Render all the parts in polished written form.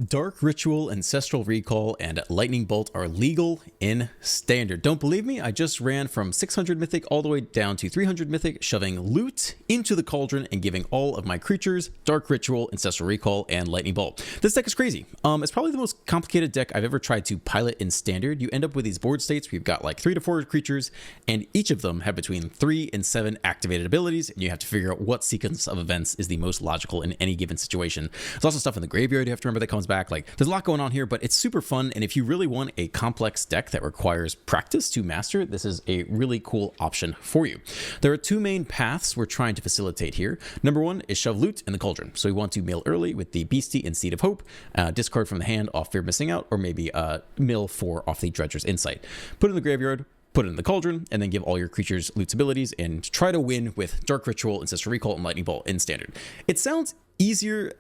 Dark Ritual, Ancestral Recall, and Lightning Bolt are legal in Standard. Don't believe me? I just ran from 600 Mythic all the way down to 300 Mythic, shoving loot into the cauldron and giving all of my creatures Dark Ritual, Ancestral Recall, and Lightning Bolt. This deck is crazy. It's probably the most complicated deck I've ever tried to pilot in Standard. You end up with these board states where you've got like 3 to 4 creatures, and each of them have between 3 and 7 activated abilities, and you have to figure out what sequence of events is the most logical in any given situation. There's also stuff in the graveyard you have to remember that comes back. Like, there's a lot going on here, but it's super fun, and if you really want a complex deck that requires practice to master, this is a really cool option for you. There are 2 main paths we're trying to facilitate here. Number 1 is shove loot in the cauldron. So we want to mill early with the Beastie and Seed of Hope, discard from the hand off Fear of Missing Out, or maybe mill 4 off the Dredger's Insight. Put it in the graveyard, put it in the cauldron, and then give all your creatures loot's abilities and try to win with Dark Ritual, Ancestral Recall, and Lightning Bolt in Standard. It sounds easier,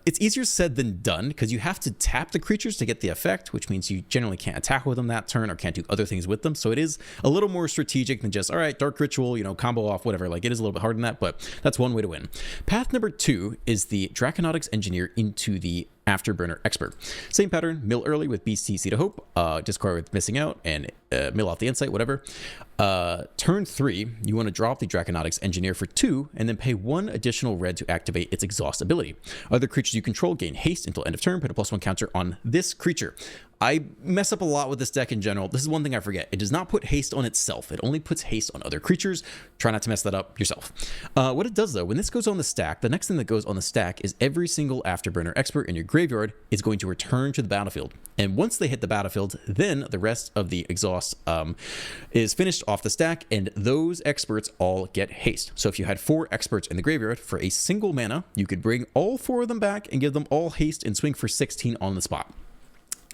it's easier said than done, because you have to tap the creatures to get the effect, which means you generally can't attack with them that turn or can't do other things with them. So it is a little more strategic than just, all right, Dark Ritual, you know, combo off, whatever. Like, it is a little bit harder than that, but that's one way to win. Path number 2 is the Draconautics Engineer into the Afterburner Expert. Same pattern, mill early with Beastie, Seed of Hope, discard with Missing Out, and mill off the Insight, whatever. Turn 3, you want to drop the Draconautics Engineer for 2, and then pay 1 additional red to activate its Exhaust ability. Other creatures you control gain haste until end of turn, put a +1 counter on this creature. I mess up a lot with this deck in general. This is one thing I forget. It does not put haste on itself. It only puts haste on other creatures. Try not to mess that up yourself. What it does, though, when this goes on the stack, the next thing that goes on the stack is every single Afterburner Expert in your graveyard is going to return to the battlefield. And once they hit the battlefield, then the rest of the exhaust is finished off the stack, and those experts all get haste. So if you had 4 experts in the graveyard, for a single mana, you could bring all 4 of them back and give them all haste and swing for 16 on the spot.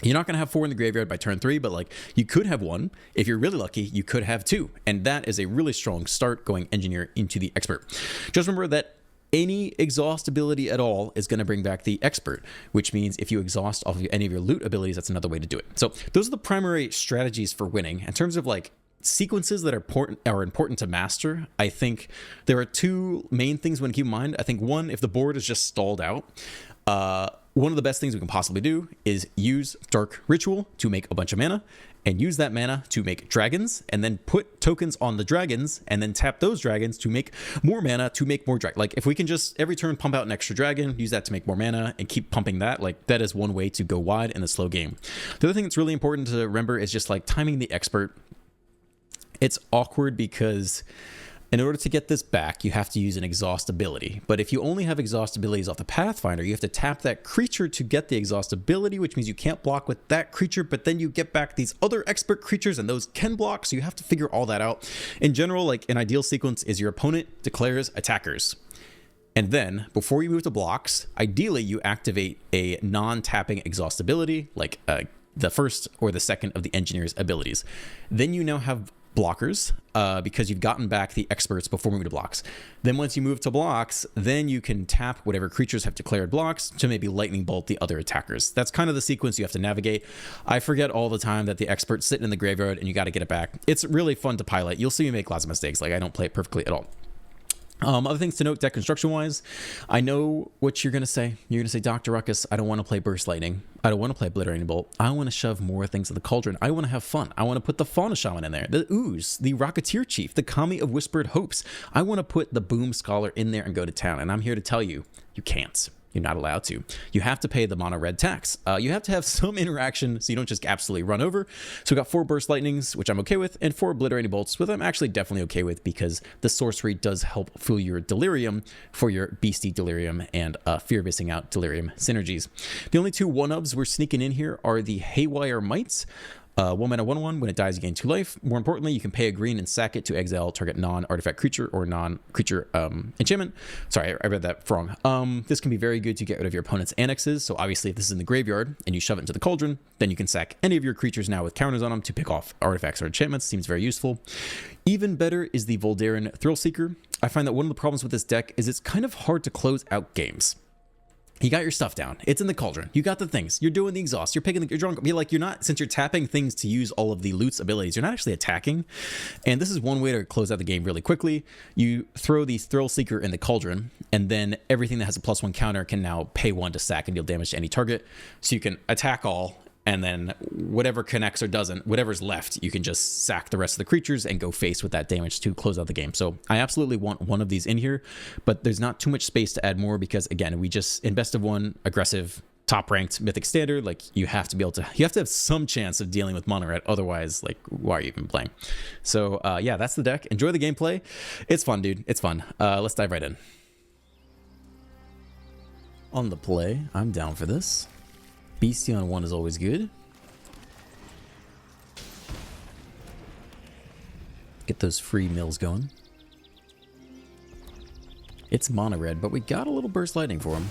You're not going to have 4 in the graveyard by turn 3, but like, you could have 1. If you're really lucky, you could have 2. And that is a really strong start going Engineer into the Expert. Just remember that any exhaust ability at all is going to bring back the Expert, which means if you exhaust off of any of your loot abilities, that's another way to do it. So those are the primary strategies for winning. In terms of like sequences that are important to master, I think there are 2 main things we want to keep in mind. I think 1, if the board is just stalled out, one of the best things we can possibly do is use Dark Ritual to make a bunch of mana, and use that mana to make dragons, and then put tokens on the dragons, and then tap those dragons to make more mana to make more dragons. Like, if we can just every turn pump out an extra dragon, use that to make more mana, and keep pumping that, like, that is one way to go wide in a slow game. The other thing that's really important to remember is just like timing the Expert. It's awkward because in order to get this back, you have to use an exhaust ability. But if you only have exhaust abilities off the Pathfinder, you have to tap that creature to get the exhaust ability, which means you can't block with that creature, but then you get back these other expert creatures and those can block, so you have to figure all that out. In general, like, an ideal sequence is your opponent declares attackers. And then, before you move to blocks, ideally you activate a non-tapping exhaust ability, like the first or the second of the Engineer's abilities. Then you now have blockers, because you've gotten back the experts before moving to blocks. Then once you move to blocks, then you can tap whatever creatures have declared blocks to maybe Lightning Bolt the other attackers. That's kind of the sequence you have to navigate. I forget all the time that the expert's sitting in the graveyard and you got to get it back. It's really fun to pilot. You'll see me make lots of mistakes. Like, I don't play it perfectly at all. Other things to note deck construction wise, I know what you're going to say. You're going to say, Dr. Ruckus, I don't want to play Burst Lightning. I don't want to play Obliterating Bolt. I want to shove more things in the cauldron. I want to have fun. I want to put the Fauna Shaman in there, the Ooze, the Rocketeer Chief, the Kami of Whispered Hopes. I want to put the Boom Scholar in there and go to town. And I'm here to tell you, you can't. You're not allowed to. You have to pay the mono red tax. You have to have some interaction so you don't just absolutely run over. So we got 4 Burst Lightnings, which I'm okay with, and 4 Obliterating Bolts, which I'm actually definitely okay with, because the sorcery does help fuel your Delirium for your Beastie Delirium and Fear Missing Out Delirium synergies. The only 2 1-ups we're sneaking in here are the Haywire Mites. 1 mana 1/1, when it dies you gain 2 life. More importantly, you can pay a green and sack it to exile target non-artifact creature or non-creature enchantment. Sorry, I read that wrong. This can be very good to get rid of your opponent's annexes. So obviously if this is in the graveyard and you shove it into the cauldron, then you can sack any of your creatures now with counters on them to pick off artifacts or enchantments. Seems very useful. Even better is the Voldaren Thrill Seeker. I find that one of the problems with this deck is it's kind of hard to close out games. You got your stuff down. It's in the cauldron. You got the things. You're doing the exhaust. You're picking the. You're drawing. You're not, since you're tapping things to use all of the loot's abilities, you're not actually attacking. And this is one way to close out the game really quickly. You throw the Thrill Seeker in the cauldron, and then everything that has a +1 counter can now pay 1 to sack and deal damage to any target. So you can attack all, and then whatever connects or doesn't, whatever's left, you can just sack the rest of the creatures and go face with that damage to close out the game. So I absolutely want one of these in here, but there's not too much space to add more because, again, we just, in best of one, aggressive, top-ranked Mythic Standard, like, you have to be able to, you have to have some chance of dealing with mono red. Otherwise, like, why are you even playing? So, yeah, that's the deck. Enjoy the gameplay. It's fun, dude. It's fun. Let's dive right in. On the play, I'm down for this. Beastie on 1 is always good. Get those free mills going. It's mono red, but we got a little burst lightning for him.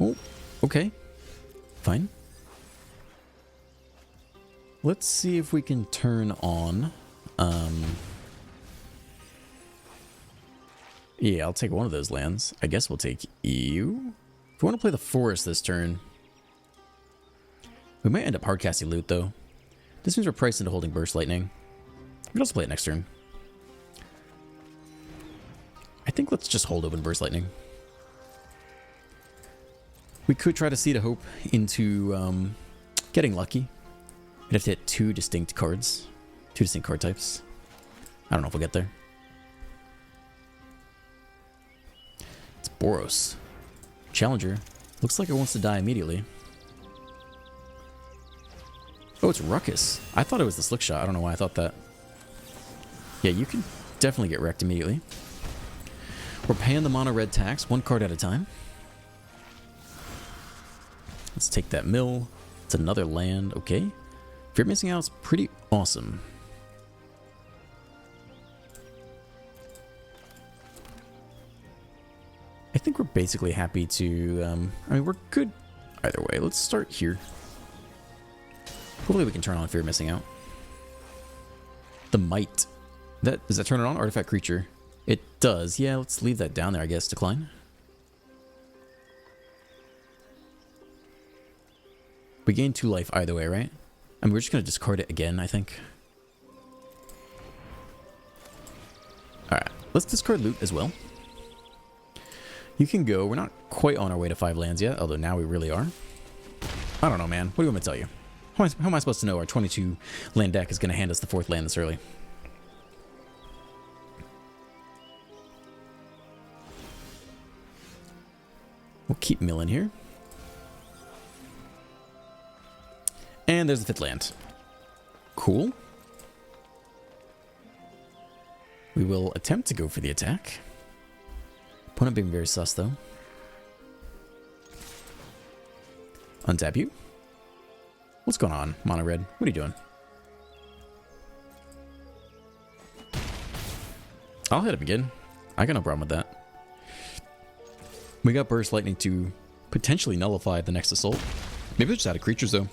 Oh, okay. Fine. Let's see if we can turn on... Yeah, I'll take one of those lands. I guess we'll take you. If we want to play the forest this turn... We might end up hardcasting loot, though. This means we're priced into holding Burst Lightning. We can also play it next turn. I think let's just hold open Burst Lightning. We could try to Seed of Hope into getting lucky. We'd have to hit 2 distinct cards. 2 distinct card types. I don't know if we'll get there. It's Boros. Challenger. Looks like it wants to die immediately. Oh, it's Ruckus. I thought it was the Slick Shot. I don't know why I thought that. Yeah, you can definitely get wrecked immediately. We're paying the mono red tax, 1 card at a time. Let's take that mill. It's another land. Okay. Fear Missing Out is pretty awesome. I think we're basically happy to... I mean, we're good either way. Let's start here. Hopefully we can turn on Fear Missing Out. The Might. Does that turn it on? Artifact creature. It does. Yeah, let's leave that down there, I guess. Decline. We gain 2 life either way, right? I mean, we're just going to discard it again, I think. Alright. Let's discard loot as well. You can go. We're not quite on our way to 5 lands yet, although now we really are. I don't know, man. What do you want me to tell you? How am I supposed to know our 22 land deck is going to hand us the 4th land this early? We'll keep milling here. And there's the 5th land. Cool. We will attempt to go for the attack. Opponent being very sus, though. Untap you. What's going on, Mono Red? What are you doing? I'll hit him again. I got no problem with that. We got Burst Lightning to potentially nullify the next assault. Maybe they're just out of creatures, though.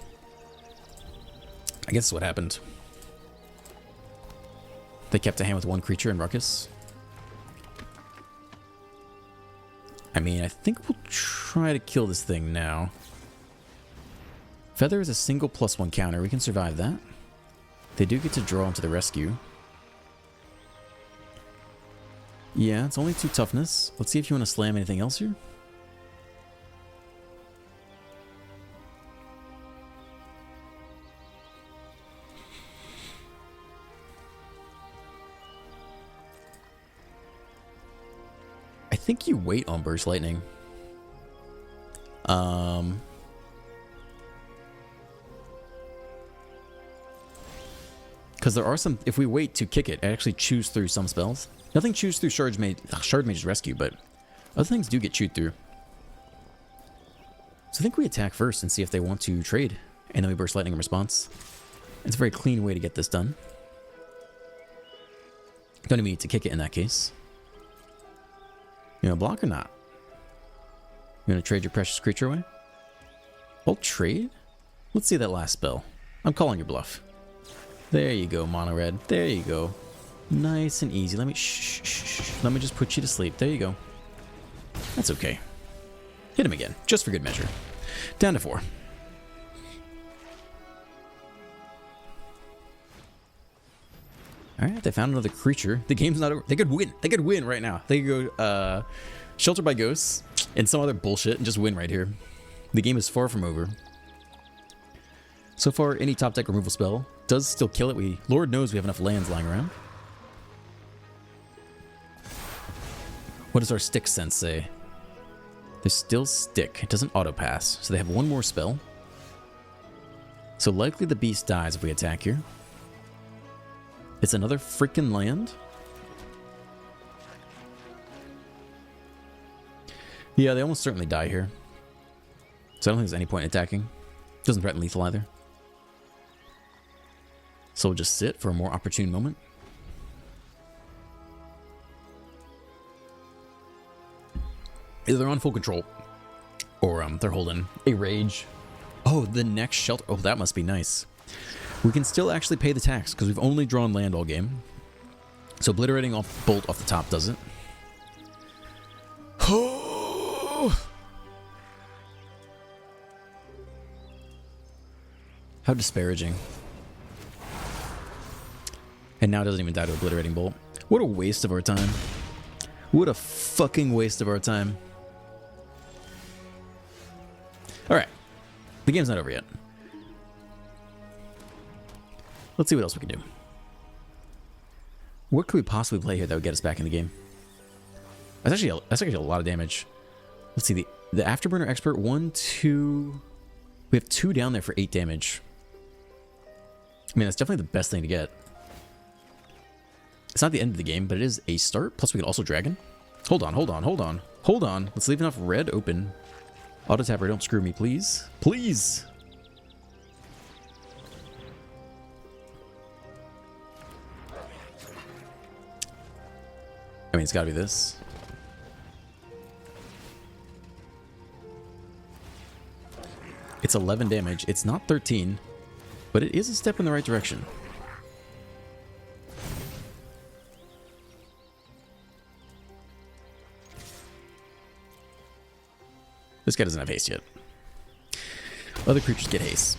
I guess that's what happened. They kept a hand with 1 creature and Ruckus. I mean, I think we'll try to kill this thing now. Feather is a single +1 counter. We can survive that. They do get to draw into the rescue. Yeah, it's only 2 toughness. Let's see if you want to slam anything else here. I think you wait on Burst Lightning. Because there are some... If we wait to kick it, I actually choose through some spells. Nothing chews through Shard Mage's Rescue, but other things do get chewed through. So I think we attack first and see if they want to trade. And then we Burst Lightning in response. It's a very clean way to get this done. Don't even need to kick it in that case. You gonna block or not? You gonna trade your precious creature away? Well, trade? Let's see that last spell. I'm calling your bluff. There you go, Mono Red. There you go. Nice and easy. Let me just put you to sleep. There you go. That's okay. Hit him again, just for good measure. Down to 4. Alright, they found another creature. The game's not over. They could win. They could win right now. They could go Shelter by Ghosts and some other bullshit and just win right here. The game is far from over. So far, any top deck removal spell does still kill it. Lord knows we have enough lands lying around. What does our stick sense say? There's still stick. It doesn't auto pass, so they have one more spell. So likely the beast dies if we attack here. It's another freaking land. Yeah, they almost certainly die here. So I don't think there's any point in attacking. Doesn't threaten lethal either. So we'll just sit for a more opportune moment. Either they're on full control, or they're holding a rage. Oh, the next shelter. Oh, that must be nice. We can still actually pay the tax because we've only drawn land all game. So obliterating off bolt off the top does it. How disparaging. And now it doesn't even die to obliterating bolt. What a waste of our time. What a fucking waste of our time. Alright. The game's not over yet. Let's see what else we can do. What could we possibly play here that would get us back in the game? That's actually a lot of damage. Let's see, the Afterburner Expert, 1, 2... We have 2 down there for 8 damage. I mean, that's definitely the best thing to get. It's not the end of the game, but it is a start. Plus, we can also Dragon. Hold on, hold on, hold on. Hold on. Let's leave enough red open. Auto Tapper, don't screw me, please. Please! I mean, it's gotta be this. It's 11 damage. It's not 13, but it is a step in the right direction. This guy doesn't have haste yet. Other creatures get haste.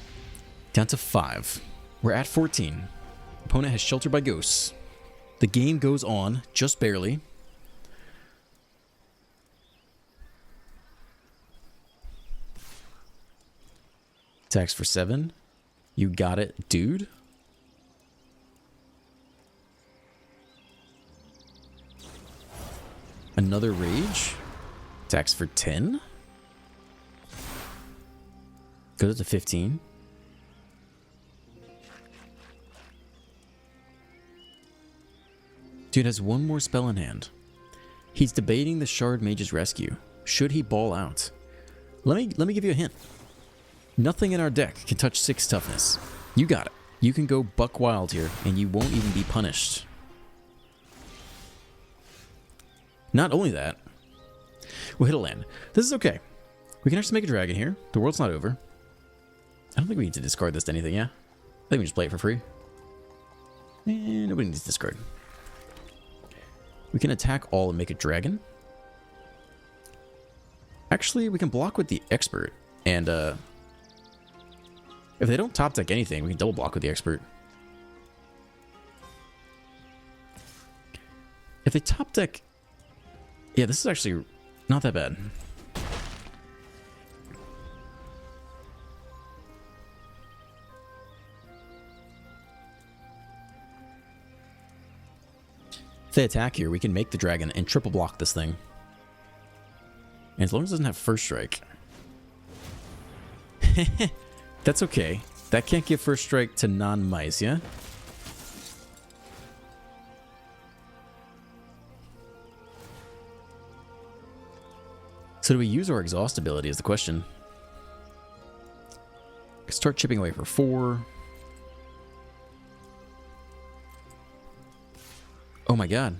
Down to 5. We're at 14. Opponent has Shelter by Ghosts. The game goes on, just barely. Attacks for 7. You got it, dude. Another Rage. Attacks for 10. Goes up to 15. Dude has one more spell in hand. He's debating the Shard Mage's Rescue. Should he ball out? Let me give you a hint. Nothing in our deck can touch 6 toughness. You got it. You can go buck wild here, and you won't even be punished. Not only that, we'll hit a land. This is okay. We can actually make a dragon here. The world's not over. I don't think we need to discard this to anything, yeah? I think we just play it for free. And nobody needs to discard. We can attack all and make a dragon. Actually, we can block with the Expert. And, if they don't top deck anything, we can double block with the Expert. If they top deck... Yeah, this is actually not that bad. If they attack here, we can make the dragon and triple block this thing. And as long as it doesn't have first strike. That's okay. That can't give first strike to non-mice, yeah? So do we use our exhaust ability is the question. Start chipping away for 4. Oh my god.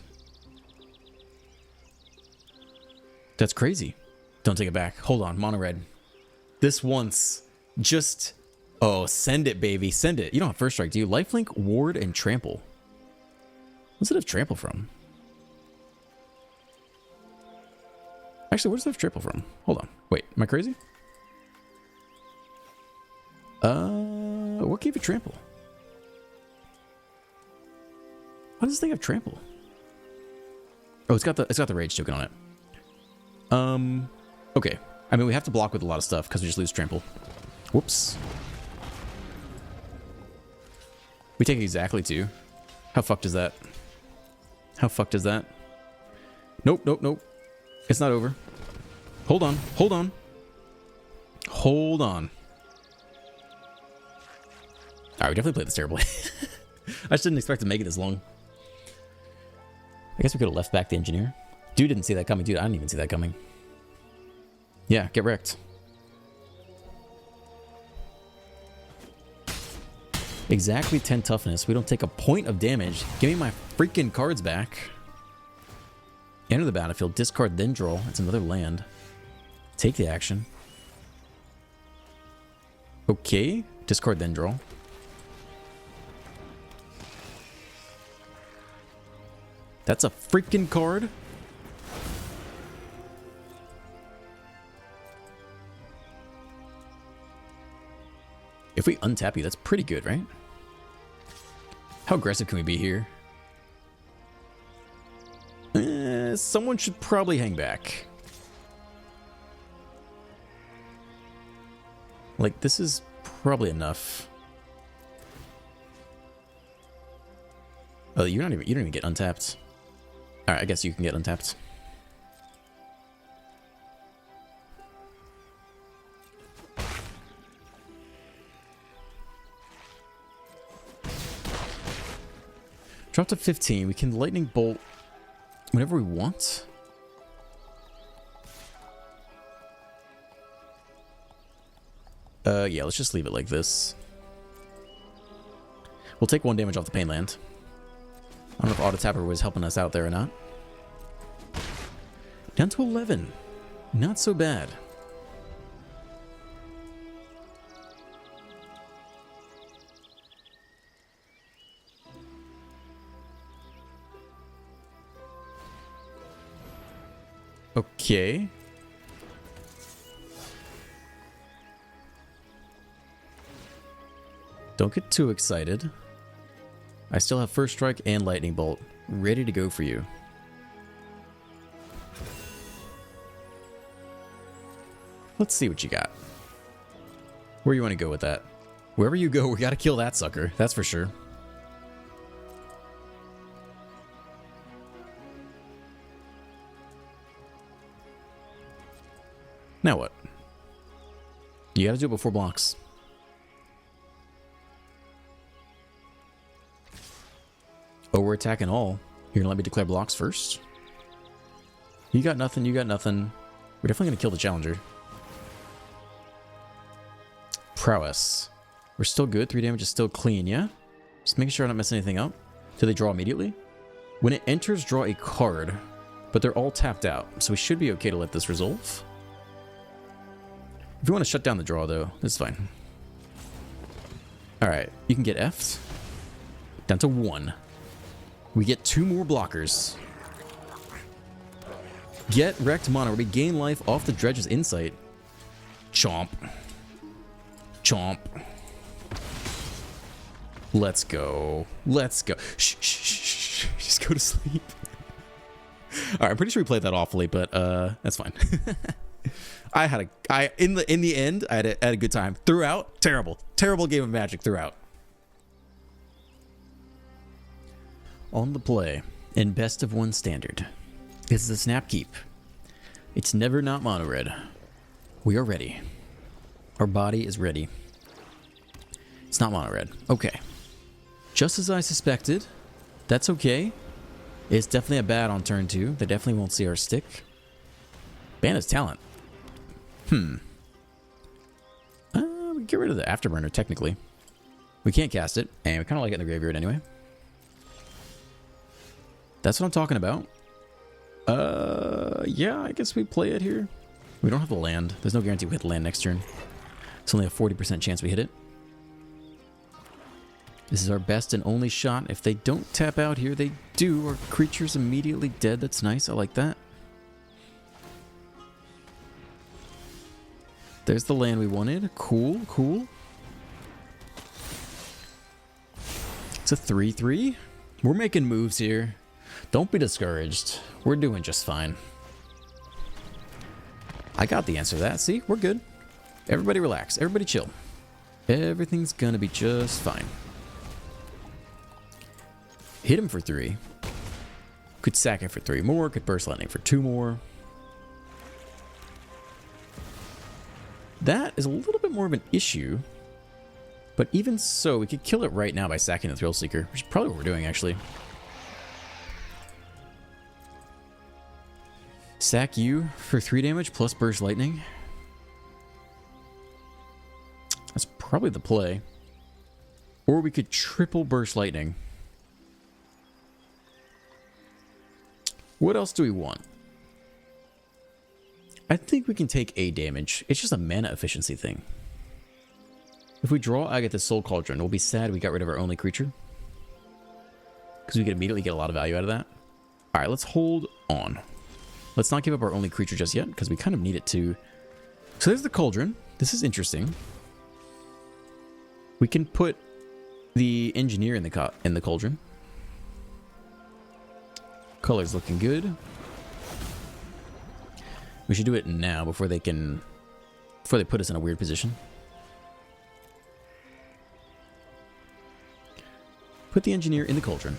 That's crazy. Don't take it back. Hold on, mono red. This once. Just... Oh, send it, baby. Send it. You don't have first strike, do you? Lifelink, ward, and trample. What's it have trample from? Actually, where does that have trample from? Hold on. Wait, am I crazy? What gave it trample? Why does this thing have trample? Oh, it's got the rage token on it. Okay. I mean, we have to block with a lot of stuff because we just lose trample. Whoops. We take exactly 2. How fucked is that? How fucked is that? Nope, nope, nope. It's not over. Hold on, hold on. Hold on. Alright, we definitely played this terribly. I just didn't expect to make it this long. I guess we could have left back the engineer. Dude didn't see that coming. Dude, I didn't even see that coming. Yeah, get wrecked. Exactly 10 toughness. We don't take a point of damage. Give me my freaking cards back. Enter the battlefield. Discard, then draw. It's another land. Take the action. Okay. Discard, then draw. That's a freaking card. If we untap you, that's pretty good, right? How aggressive can we be here? Someone should probably hang back. Like, this is probably enough. Oh, you don't even get untapped. Alright, I guess you can get untapped. Drop to 15. We can lightning bolt whenever we want. Yeah, let's just leave it like this. We'll take 1 damage off the pain land. I don't know if Auto Tapper was helping us out there or not. Down to 11. Not so bad. Okay. Don't get too excited. I still have First Strike and Lightning Bolt ready to go for you. Let's see what you got. Where you want to go with that? Wherever you go, we got to kill that sucker. That's for sure. Now what? You got to do it before blocks. Oh, we're attacking all. You're going to let me declare blocks first? You got nothing, you got nothing. We're definitely going to kill the challenger. Prowess. We're still good. 3 damage is still clean, yeah? Just making sure I don't mess anything up. Do they draw immediately? When it enters, draw a card. But they're all tapped out, so we should be okay to let this resolve. If you want to shut down the draw, though, that's fine. Alright, you can get F'd. Down to 1. We get 2 more blockers. Get wrecked mono. We gain life off the Dredge's Insight. Chomp. Chomp. Let's go. Let's go. Shh, shh, shh, shh. Just go to sleep. Alright, I'm pretty sure we played that awfully, but that's fine. In the end, I had a good time. Throughout, terrible game of Magic throughout. On the play, in best of 1 standard, is the Snap Keep. It's never not mono red. We are ready. Our body is ready. It's not mono red. Okay. Just as I suspected. That's okay. It's definitely a bad on turn 2. They definitely won't see our stick. Ban is talent. We can get rid of the Afterburner, technically. We can't cast it, and we kind of like it in the graveyard anyway. That's what I'm talking about. Yeah, I guess we play it here. We don't have the land. There's no guarantee we hit the land next turn. It's only a 40% chance we hit it. This is our best and only shot. If they don't tap out here, they do. Our creature's immediately dead. That's nice. I like that. There's the land we wanted. Cool, cool. It's a 3-3. We're making moves here. Don't be discouraged. We're doing just fine. I got the answer to that. See, we're good. Everybody relax. Everybody chill. Everything's gonna be just fine. Hit him for 3. Could sack it for 3 more. Could burst lightning for 2 more. That is a little bit more of an issue. But even so, we could kill it right now by sacking the Thrill Seeker, which is probably what we're doing, actually. Sack you for 3 damage plus burst lightning. That's probably the play. Or we could triple burst lightning. What else do we want? I think we can take A damage. It's just a mana efficiency thing. If we draw Agatha's Soul Cauldron, we'll be sad we got rid of our only creature. Because we could immediately get a lot of value out of that. Alright, let's hold on. Let's not give up our only creature just yet, because we kind of need it to. So there's the Cauldron. This is interesting. We can put the Engineer in the Cauldron. Color's looking good. We should do it now before they put us in a weird position. Put the Engineer in the Cauldron.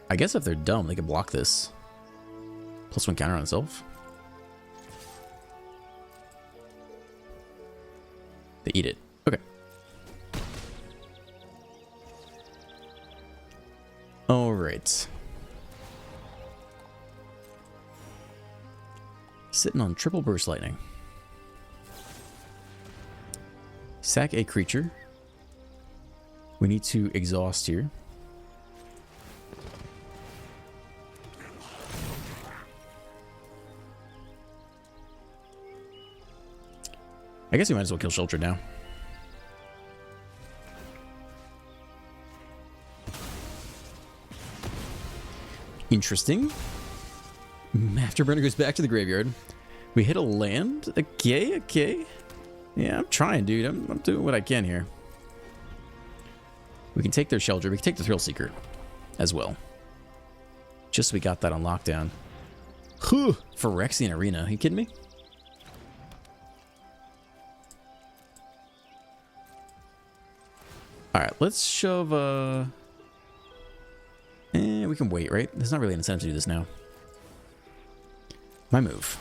I guess if they're dumb, they can block this. +1 counter on itself. They eat it. Okay. Alright. Sitting on triple burst lightning. Sack a creature. We need to exhaust here. I guess we might as well kill Shelter now. Interesting. Afterburner goes back to the graveyard. We hit a land. Okay, okay. Yeah, I'm trying, dude. I'm doing what I can here. We can take their Shelter. We can take the Thrill Seeker as well. Just so we got that on lockdown. Phyrexian Arena. Are you kidding me? Alright, let's shove, we can wait, right? There's not really an incentive to do this now. My move.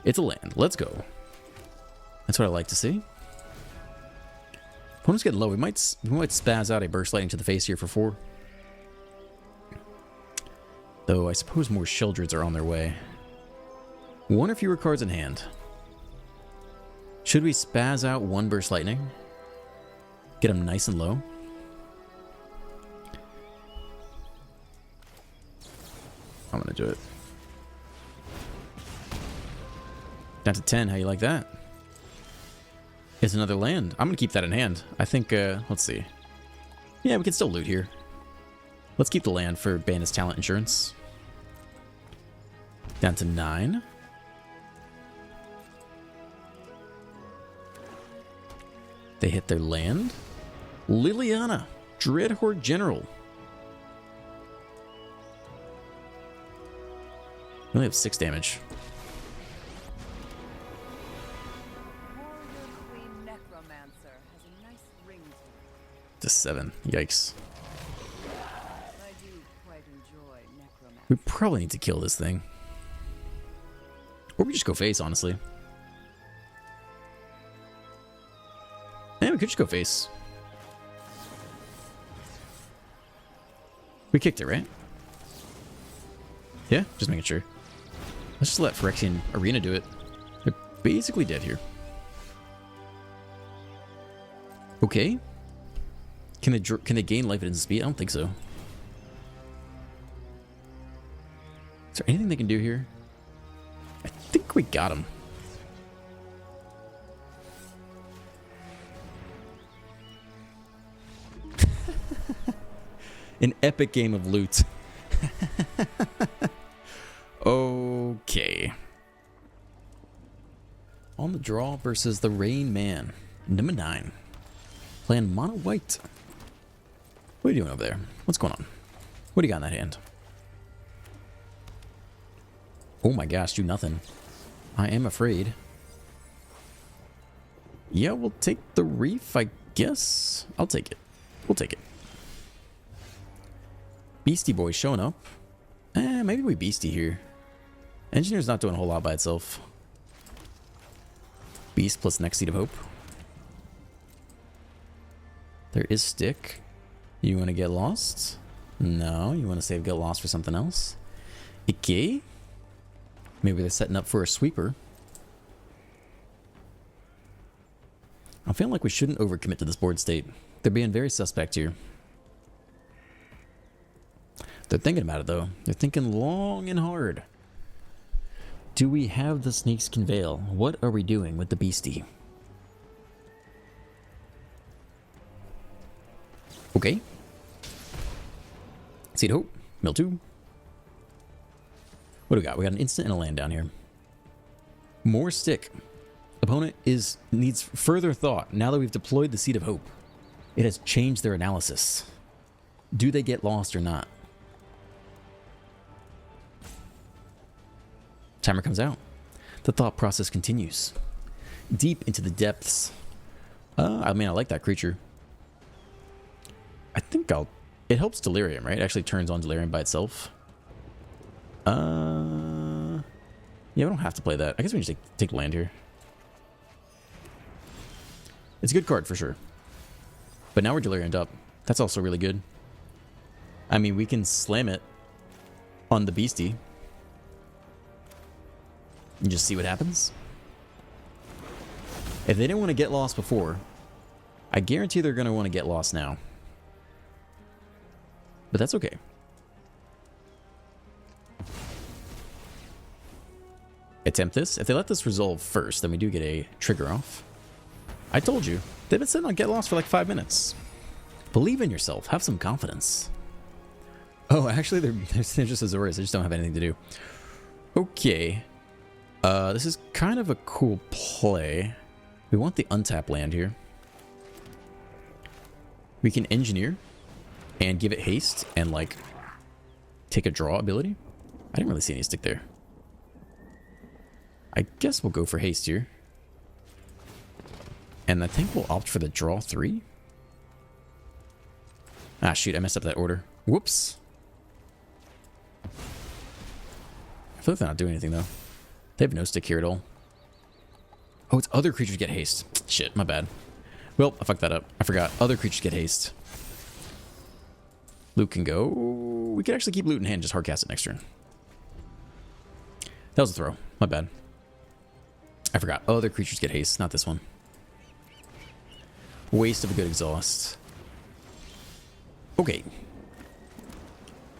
It's a land. Let's go. That's what I like to see. Opponent's getting low. We might spaz out a Burst Lightning to the face here for 4. Though I suppose more Sheldreds are on their way. 1 or fewer cards in hand. Should we spaz out 1 Burst Lightning? Get them nice and low. I'm gonna do it. Down to 10. How you like that? It's another land. I'm gonna keep that in hand. I think, let's see. Yeah, we can still loot here. Let's keep the land for Bandit's Talent Insurance. Down to 9. They hit their land. Liliana, Dreadhorde General. We only have 6 damage. To 7. Yikes. We probably need to kill this thing. Or we just go face, honestly. Yeah, we could just go face. We kicked it, right? Yeah, just making sure. Let's just let Phyrexian Arena do it. They're basically dead here. Okay. Can they gain life at instant speed? I don't think so. Is there anything they can do here? I think we got him. An epic game of loot. Okay. On the draw versus the Rain Man. Number 9. Playing mono white. What are you doing over there? What's going on? What do you got in that hand? Oh my gosh, do nothing. I am afraid. Yeah, we'll take the Reef, I guess. I'll take it. We'll take it. Beastie Boy showing up. Maybe we Beastie here. Engineer's not doing a whole lot by itself. Beast plus next Seed of Hope. There is Stick. You want to get lost? No, you want to save Get Lost for something else? Okay. Maybe they're setting up for a sweeper. I'm feeling like we shouldn't overcommit to this board state. They're being very suspect here. They're thinking about it though. They're thinking long and hard. Do we have the Snakeskin Veil? What are we doing with the Beastie? Okay. Seed of Hope. Mill 2. What do we got? We got an instant and a land down here. More Stick. Opponent needs further thought. Now that we've deployed the Seed of Hope, it has changed their analysis. Do they get lost or not? Timer comes out. The thought process continues. Deep into the depths. I mean, I like that creature. I think it helps Delirium, right? It actually turns on Delirium by itself. Yeah, we don't have to play that. I guess we can just take land here. It's a good card for sure. But now we're Deliriumed up. That's also really good. I mean, we can slam it on the Beastie. And just see what happens. If they didn't want to get lost before, I guarantee they're going to want to get lost now. But that's okay. Attempt this. If they let this resolve first, then we do get a trigger off. I told you. They've been sitting on Get Lost for like 5 minutes. Believe in yourself. Have some confidence. Oh, actually, they're just Azorius. They just don't have anything to do. Okay. This is kind of a cool play. We want the untap land here. We can engineer and give it haste and like take a draw ability. I didn't really see any stick there. I guess we'll go for haste here. And I think we'll opt for the draw 3. Ah, shoot, I messed up that order. Whoops. I feel like they're not doing anything though. They have no stick here at all. Oh, it's other creatures get haste. Shit, my bad. Well, I fucked that up. I forgot. Other creatures get haste. Loot can go. We could actually keep loot in hand, just hardcast it next turn. That was a throw. My bad. I forgot. Other creatures get haste, not this one. Waste of a good exhaust. Okay.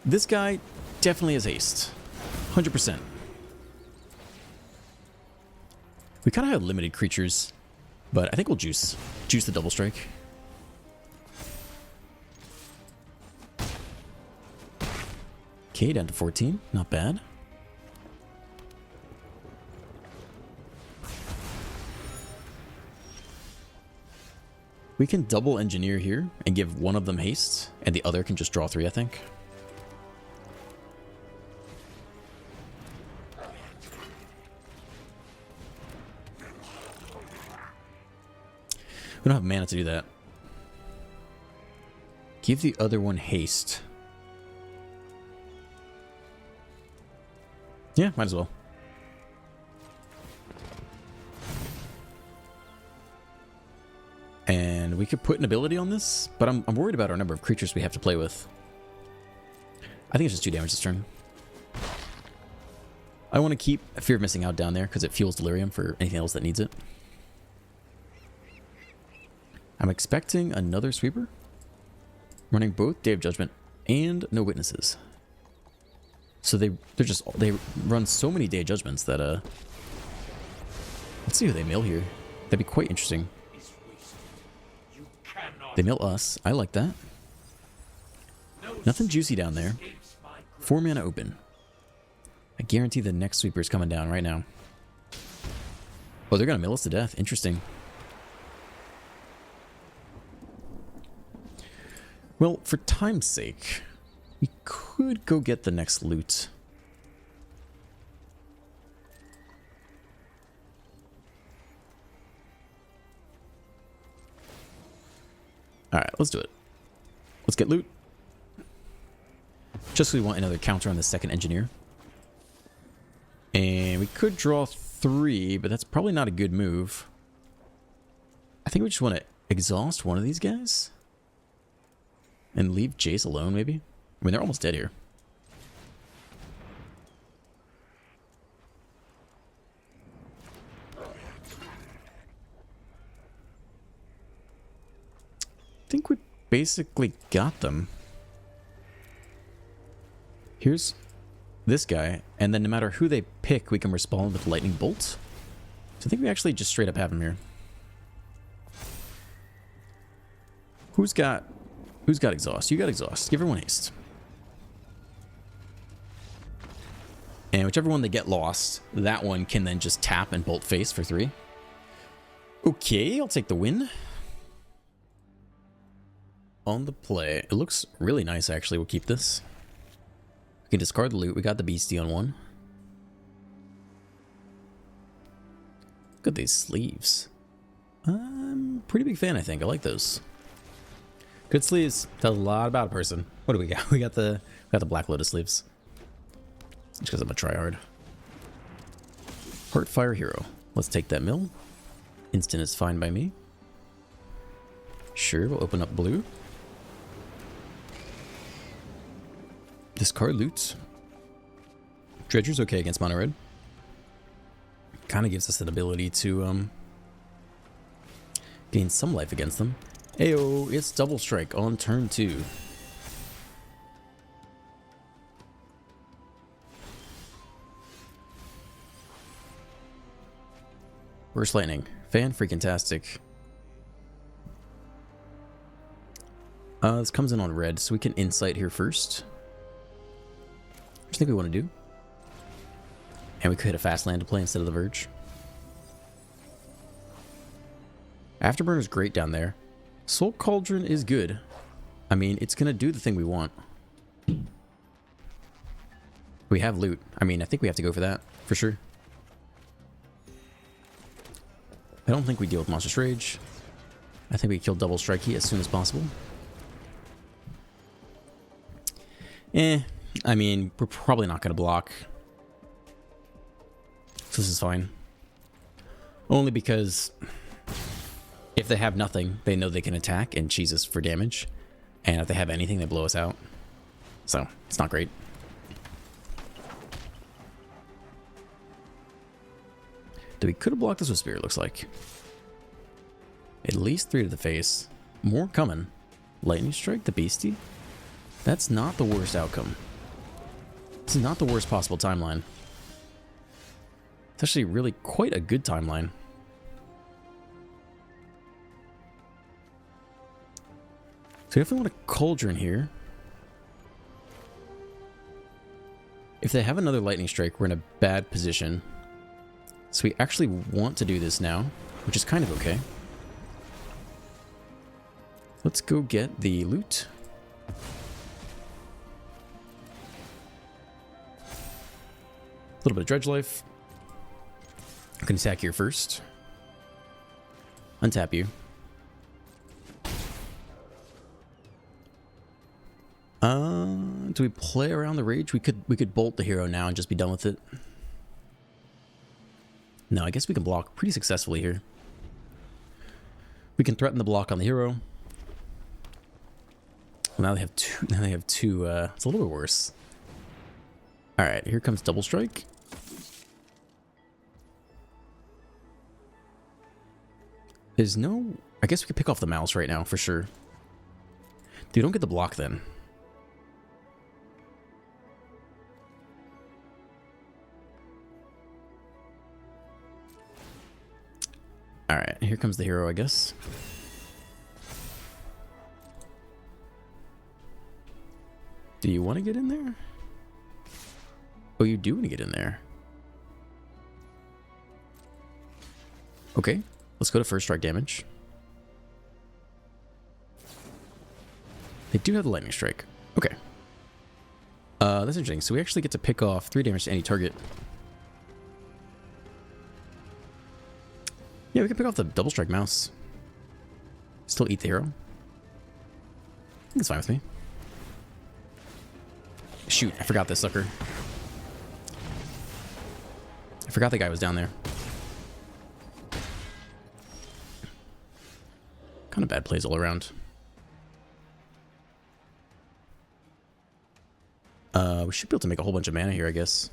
This guy definitely has haste. 100%. We kind of have limited creatures, but I think we'll juice the double strike. Okay, down to 14. Not bad. We can double engineer here and give one of them haste, and the other can just draw 3, I think. We don't have mana to do that. Give the other one haste. Yeah, might as well. And we could put an ability on this, but I'm worried about our number of creatures we have to play with. I think it's just 2 damage this turn. I want to keep Fear of Missing Out down there because it fuels Delirium for anything else that needs it. I'm expecting another sweeper. Running both Day of Judgment and No Witnesses. So they run so many Day of Judgments that let's see who they mill here. That'd be quite interesting. They mill us. I like that. Nothing juicy down there. 4 mana open. I guarantee the next sweeper is coming down right now. Oh, they're going to mill us to death. Interesting. Well, for time's sake, we could go get the next loot. Alright, let's do it. Let's get loot. Just so we want another counter on the second engineer. And we could draw 3, but that's probably not a good move. I think we just want to exhaust one of these guys. And leave Jace alone, maybe? I mean, they're almost dead here. I think we basically got them. Here's this guy, and then no matter who they pick, we can respond with lightning bolt. So I think we actually just straight up have him here. Who's got exhaust? You got exhaust. Give everyone haste. And whichever one they get lost, that one can then just tap and bolt face for 3. Okay, I'll take the win. On the play. It looks really nice, actually. We'll keep this. We can discard the loot. We got the beastie on one. Look at these sleeves. I'm a pretty big fan, I think. I like those. Good sleeves. Tell a lot about a person. What do we got? We got the Black Lotus sleeves. Just because I'm a tryhard. Heartfire Hero. Let's take that mill. Instant is fine by me. Sure, we'll open up blue. Discard loot. Dredger's okay against mono red. Kind of gives us an ability to gain some life against them. Ayo, it's double strike on turn 2. Burst lightning. Fan-freaking-tastic. This comes in on red, so we can insight here first. Which I think we want to do. And we could hit a fast land to play instead of the Verge. Afterburner's great down there. Soul Cauldron is good. I mean, it's going to do the thing we want. We have loot. I mean, I think we have to go for that, for sure. I don't think we deal with Monstrous Rage. I think we kill Double Strike Key as soon as possible. I mean, we're probably not going to block. So this is fine. Only because if they have nothing, they know they can attack and cheese us for damage. And if they have anything, they blow us out. So, it's not great. We could have blocked this with Spirit, looks like. At least 3 to the face. More coming. Lightning Strike, the Beastie. That's not the worst outcome. This is not the worst possible timeline. It's actually really quite a good timeline. So we definitely want a Cauldron here. If they have another Lightning Strike, we're in a bad position. So we actually want to do this now, which is kind of okay. Let's go get the loot. A little bit of Dredge Life. I can attack here first. Untap you. Do we play around the Rage? We could bolt the hero now and just be done with it. No, I guess we can block pretty successfully here. We can threaten the block on the hero. Well, now they have two. Now they have 2. It's a little bit worse. All right, here comes Double Strike. There's no. I guess we could pick off the mouse right now for sure. Dude, don't get the block then. Alright, here comes the hero, I guess. Do you want to get in there? Oh, you do want to get in there. Okay, let's go to first strike damage. They do have the lightning strike. Okay. That's interesting. So we actually get to pick off 3 damage to any target. Yeah, we can pick off the double strike mouse. Still eat the arrow. It's fine with me. Shoot, I forgot this sucker. I forgot the guy was down there. Kind of bad plays all around. We should be able to make a whole bunch of mana here, I guess.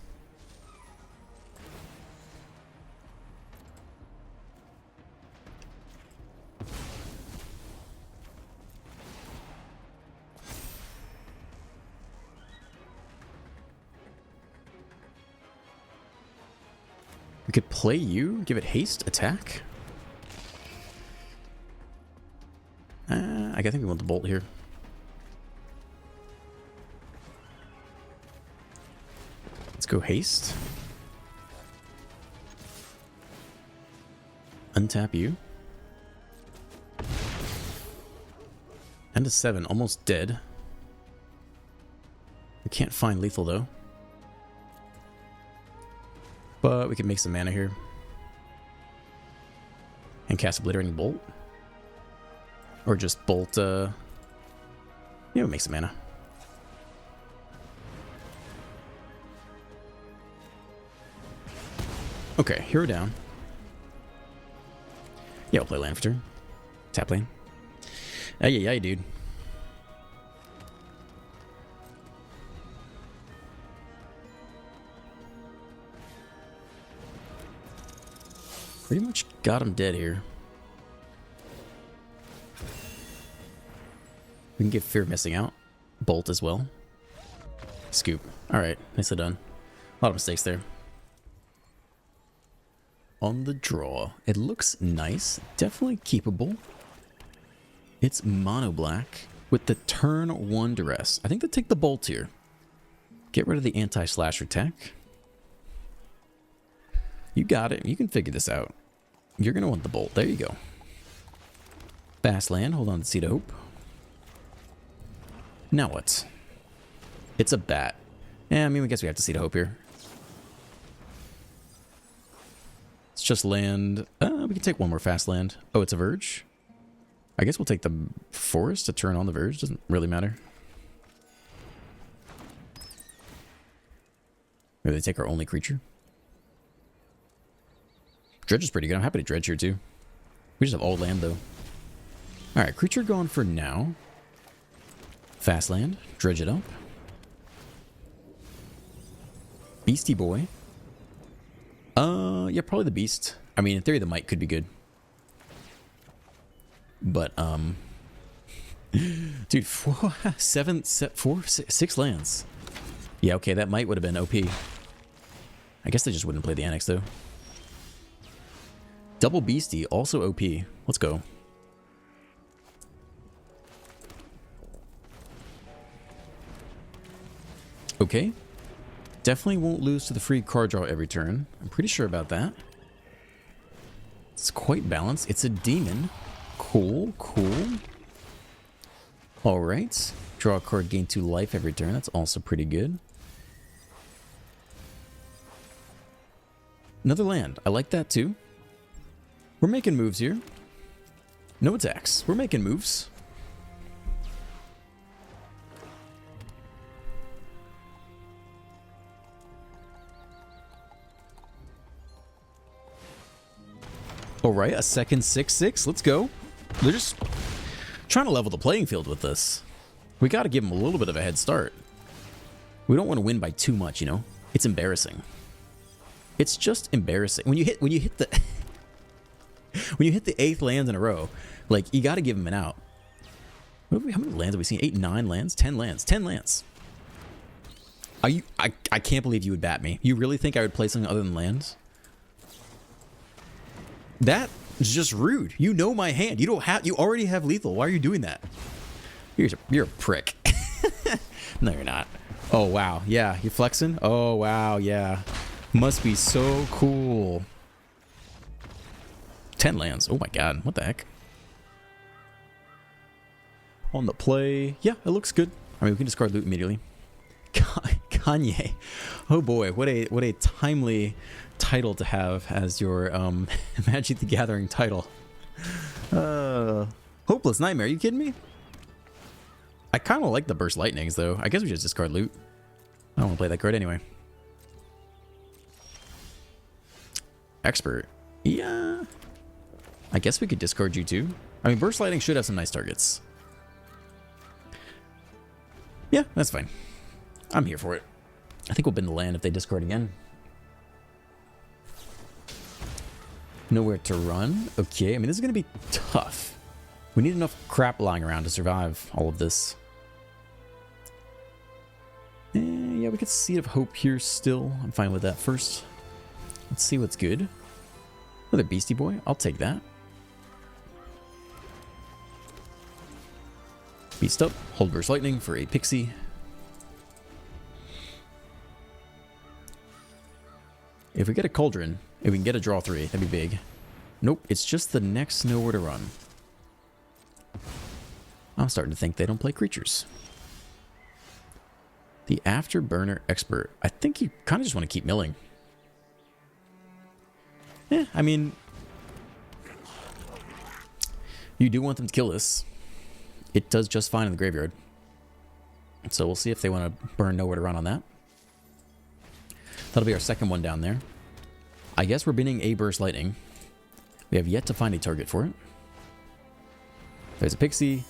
We could play you, give it haste, attack. I think we want the bolt here. Let's go haste. Untap you. And a 7, almost dead. We can't find lethal though. But we can make some mana here. And cast Obliterating Bolt. Or just bolt, yeah, we'll make some mana. Okay, hero down. Yeah, we'll play land for turn. Tap lane. Yeah, dude. Pretty much got him dead here. We can get Fear of Missing Out. Bolt as well. Scoop. Alright, nicely done. A lot of mistakes there. On the draw. It looks nice. Definitely keepable. It's mono black with the turn 1 duress. I think they take the bolt here. Get rid of the anti-slasher tech. You got it. You can figure this out. You're going to want the bolt. There you go. Fast land. Hold on to Seed of Hope. Now what? It's a bat. Yeah, I mean, I guess we have to Seed of Hope here. Let's just land. We can take one more fast land. Oh, it's a Verge? I guess we'll take the Forest to turn on the Verge. Doesn't really matter. Maybe they take our only creature. Dredge is pretty good. I'm happy to dredge here too. We just have all land though. Alright, creature gone for now. Fast land. Dredge it up. Beastie Boy. Yeah, probably the Beast. I mean, in theory, the Might could be good. But, dude, 6 lands. Yeah, okay, that Might would have been OP. I guess they just wouldn't play the Annex, though. Double Beastie, also OP. Let's go. Okay. Definitely won't lose to the free card draw every turn. I'm pretty sure about that. It's quite balanced. It's a demon. Cool, cool. Alright. Draw a card, gain 2 life every turn. That's also pretty good. Another land. I like that too. We're making moves here. No attacks. We're making moves. Alright, a second 6/6. Let's go. They're just trying to level the playing field with this. We got to give them a little bit of a head start. We don't want to win by too much, you know? It's embarrassing. It's just embarrassing. When you hit the when you hit the 8th land in a row, like, you got to give them an out. How many lands have we seen? 8, 9 lands? 10 lands. 10 lands. I can't believe you would bat me. You really think I would play something other than lands? That is just rude. You know my hand. You already have lethal. Why are you doing that? You're a prick. No, you're not. Oh, wow. Yeah, you flexing? Oh, wow, yeah. Must be so cool. 10 lands. Oh my god, what the heck? On the play. Yeah, it looks good. I mean, we can discard loot immediately. Kanye. Oh boy, what a timely title to have as your Magic the Gathering title. Hopeless Nightmare, are you kidding me? I kind of like the Burst Lightnings though. I guess we just discard loot. I don't want to play that card anyway. Expert. Yeah. I guess we could discard you too. I mean, Burst Lightning should have some nice targets. Yeah, that's fine. I'm here for it. I think we'll bin the land if they discard again. Nowhere to run. Okay, I mean, this is going to be tough. We need enough crap lying around to survive all of this. Yeah, we could Seed of Hope here still. I'm fine with that first. Let's see what's good. Another Beastie Boy. I'll take that. Beast up. Hold Burst Lightning for a Pixie. If we get a Cauldron, if we can get a draw 3, that'd be big. Nope, it's just the next Nowhere to Run. I'm starting to think they don't play creatures. The Afterburner Expert. I think you kind of just want to keep milling. Yeah, I mean, you do want them to kill this. It does just fine in the graveyard. So we'll see if they want to burn Nowhere to Run on that. That'll be our second one down there. I guess we're binning a Burst Lightning. We have yet to find a target for it. There's a Pixie.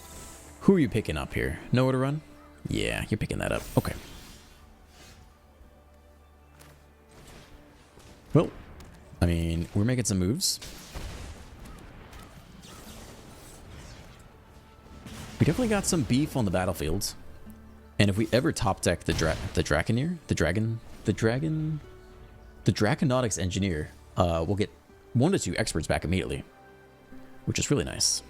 Who are you picking up here? Nowhere to Run? Yeah, you're picking that up. Okay. Well, I mean, we're making some moves. We definitely got some beef on the battlefield. And if we ever top deck the Draconautics Engineer, we'll get 1 to 2 experts back immediately, which is really nice.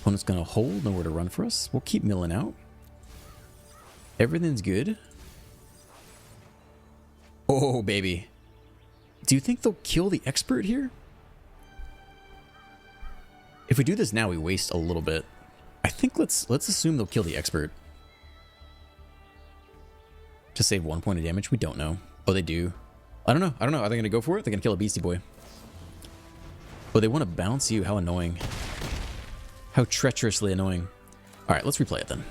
Opponent's gonna hold, Nowhere to Run for us. We'll keep milling out. Everything's good. Oh, baby. Do you think they'll kill the expert here? If we do this now, we waste a little bit. I think let's assume they'll kill the expert. To save 1 point of damage, we don't know. Oh, they do. I don't know. Are they gonna go for it? They're gonna kill a Beastie Boy. Oh, they want to bounce you. How annoying. How treacherously annoying. Alright, let's replay it then.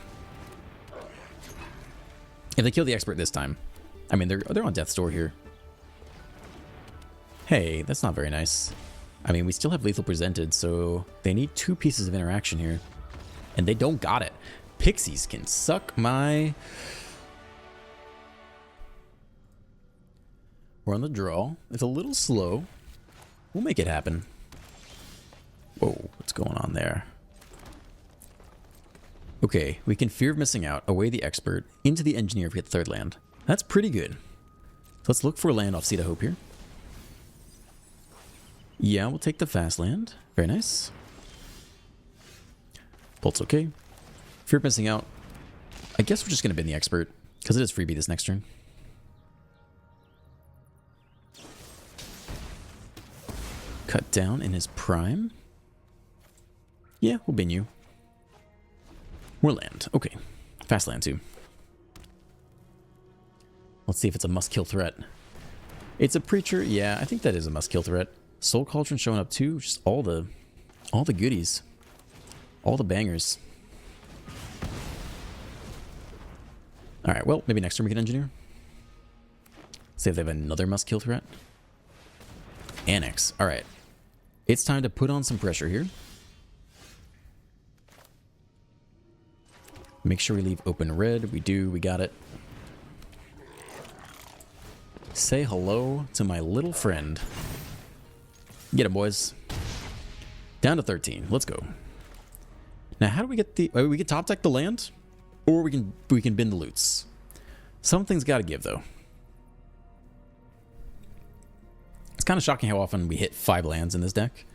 If they kill the expert this time, I mean, they're on death's door here. Hey, that's not very nice. I mean, we still have lethal presented, so they need 2 pieces of interaction here. And they don't got it. Pixies can suck my... We're on the draw. It's a little slow. We'll make it happen. Whoa, what's going on there? Okay, we can Fear of Missing Out, away the expert, into the Engineer if we get the 3rd land. That's pretty good. So let's look for a land off Seed of Hope here. Yeah, we'll take the fast land. Very nice. Bolt's okay. Fear of Missing Out. I guess we're just going to bin the expert, because it is freebie this next turn. Cut down in his prime. Yeah, we'll bin you. More land. Okay. Fast land too. Let's see if it's a must-kill threat. It's a Preacher. Yeah, I think that is a must-kill threat. Soul Cauldron showing up too. Just all the goodies. All the bangers. Alright, well, maybe next turn we can Engineer. See if they have another must-kill threat. Annex. Alright. It's time to put on some pressure here. Make sure we leave open red. We do. We got it. Say hello to my little friend. Get him, boys. Down to 13. Let's go. Now, how do we get the... we can top deck the land, or we can bin the loots. Something's got to give, though. It's kind of shocking how often we hit 5 lands in this deck.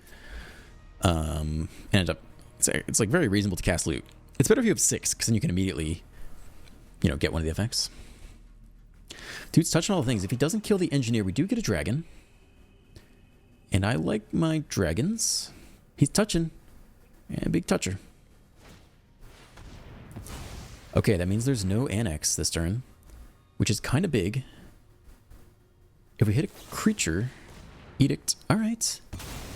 And end up It's like very reasonable to cast loot. It's better if you have 6, because then you can immediately, you know, get one of the effects. Dude's touching all the things. If he doesn't kill the engineer, we do get a dragon. And I like my dragons. He's touching. And big toucher. Okay, that means there's no annex this turn, which is kind of big. If we hit a creature, edict. All right.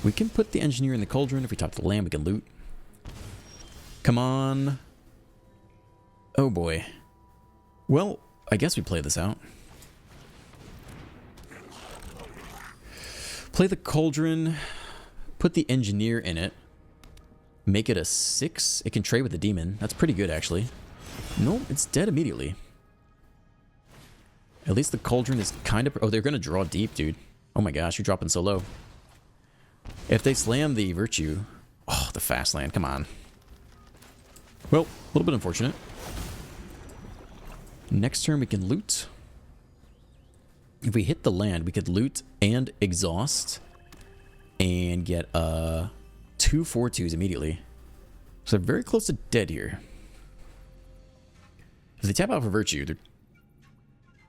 We can put the engineer in the cauldron. If we top the land, we can loot. Come on. Oh boy. Well, I guess we play this out. Play the cauldron. Put the engineer in it. Make it a 6. It can trade with the demon. That's pretty good, actually. Nope, it's dead immediately. At least the cauldron is kind of... Oh, they're going to draw deep, dude. Oh my gosh, you're dropping so low. If they slam the virtue... Oh, the fast land. Come on. Well, a little bit unfortunate. Next turn we can loot. If we hit the land, we could loot and exhaust and get 2 4/2s immediately. So they're very close to dead here. If they tap out for virtue, they're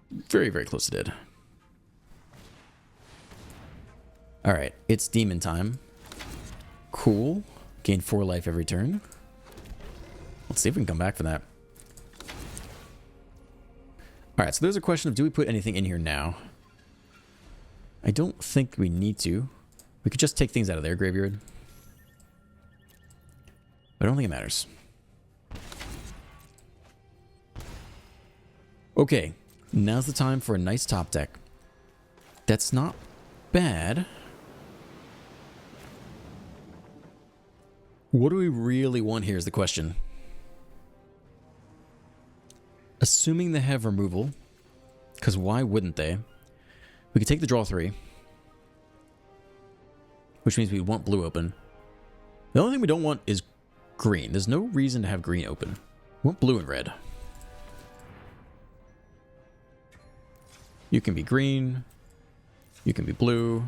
very, very close to dead. Alright, it's demon time. Cool. Gain 4 life every turn. Let's see if we can come back from that. Alright, so there's a question of, do we put anything in here now? I don't think we need to. We could just take things out of their graveyard. But I don't think it matters. Okay, now's the time for a nice top deck. That's not bad. What do we really want here is the question. Assuming they have removal, because why wouldn't they? We could take the draw 3, which means we want blue open. The only thing we don't want is green. There's no reason to have green open. We want blue and red. You can be green. You can be blue.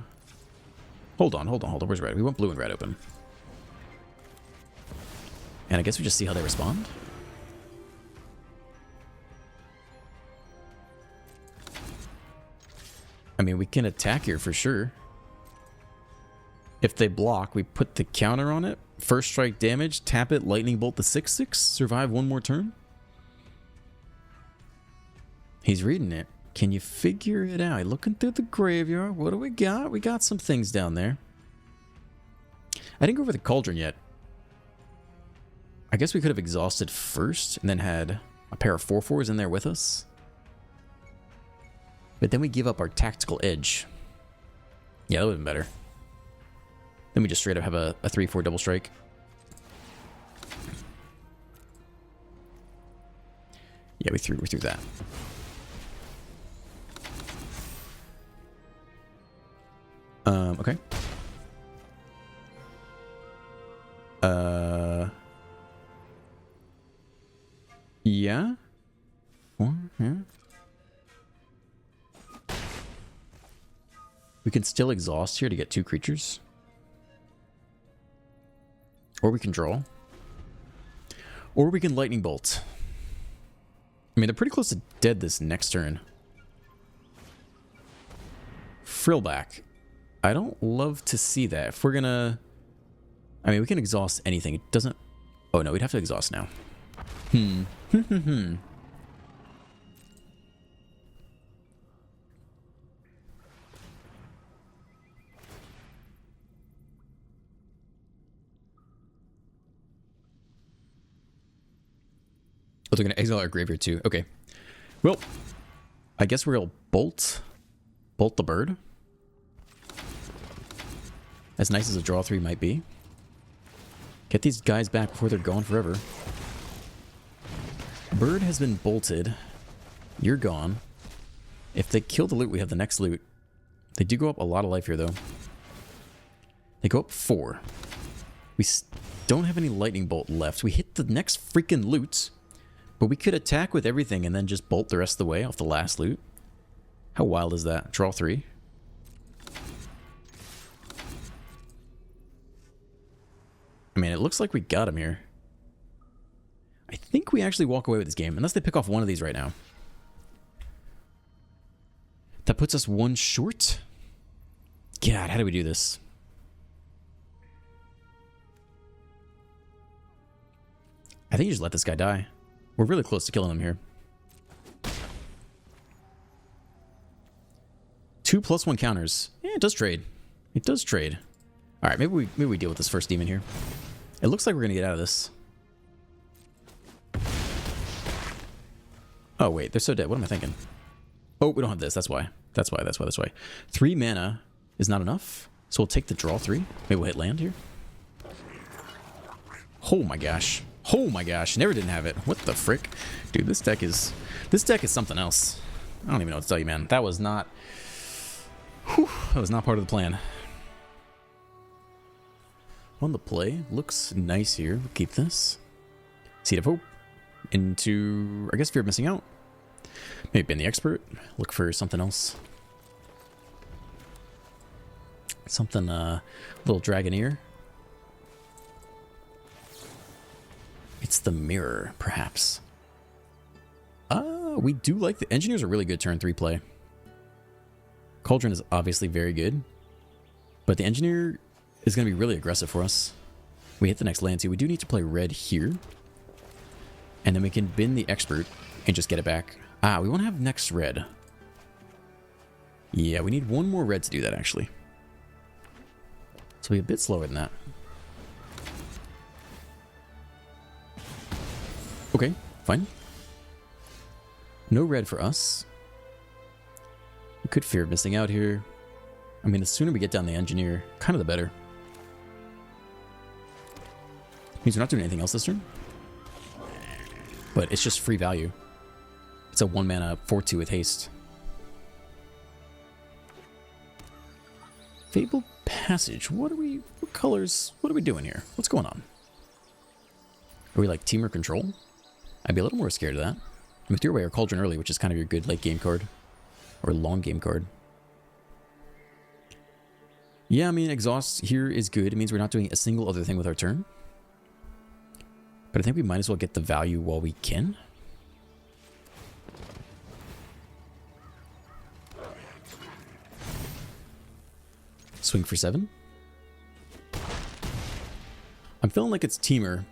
Hold on. Where's red? We want blue and red open. And I guess we just see how they respond. I mean, we can attack here for sure. If they block, we put the counter on it. First strike damage, tap it, lightning bolt the 6/6, survive one more turn. He's reading it. Can you figure it out? Looking through the graveyard. What do we got? We got some things down there. I didn't go over the cauldron yet. I guess we could have exhausted first and then had a pair of 4/4s in there with us. But then we give up our tactical edge. Yeah, that would have been better. Then we just straight up have a 3/4 double strike. Yeah, we threw that. Okay. Yeah. Yeah. We can still exhaust here to get 2 creatures. Or we can draw. Or we can lightning bolt. I mean, they're pretty close to dead this next turn. Frillback. I don't love to see that. If we're gonna... I mean, we can exhaust anything. It doesn't... Oh, no, we'd have to exhaust now. Oh, they're going to exile our graveyard too. Okay. Well, I guess we'll bolt the bird. As nice as a draw 3 might be. Get these guys back before they're gone forever. Bird has been bolted. You're gone. If they kill the loot, we have the next loot. They do go up a lot of life here, though. They go up 4. We don't have any lightning bolt left. We hit the next freaking loot. But we could attack with everything and then just bolt the rest of the way off the last loot. How wild is that? Draw 3. I mean, it looks like we got him here. I think we actually walk away with this game, unless they pick off one of these right now. That puts us one short? God, how do we do this? I think you just let this guy die. We're really close to killing him here. 2+1 counters. Yeah, it does trade. It does trade. All right, maybe we deal with this first demon here. It looks like we're gonna get out of this. Oh wait, they're so dead. What am I thinking? Oh, we don't have this. That's why. That's why. 3 mana is not enough. So we'll take the draw 3. Maybe we'll hit land here. Oh my gosh. Oh my gosh. Never didn't have it. What the frick? Dude, this deck is something else. I don't even know what to tell you, man. That was not... Whew, that was not part of the plan. On the play. Looks nice here. We'll keep this. Seed of Hope. Into, I guess, Fear of Missing Out. Maybe Been the Expert. Look for something else. Something, little Dragoneer. It's the Mirror, perhaps. We do like the Engineer's a really good turn 3 play. Cauldron is obviously very good. But the Engineer is going to be really aggressive for us. We hit the next land too. We do need to play red here. And then we can bin the Expert and just get it back. We want to have next red. Yeah, we need one more red to do that, actually. So we'll be a bit slower than that. Okay, fine. No red for us. We could fear missing out here. I mean, the sooner we get down the Engineer, kind of the better. Means we're not doing anything else this turn. But it's just free value. It's a 1 mana 4/2 with haste. Fabled Passage. What colors? What are we doing here? What's going on? Are we like Team or Control? I'd be a little more scared of that. We threw away our Cauldron early, which is kind of your good late game card. Or long game card. Yeah, I mean, Exhaust here is good. It means we're not doing a single other thing with our turn. But I think we might as well get the value while we can. Swing for 7. I'm feeling like it's Teamer,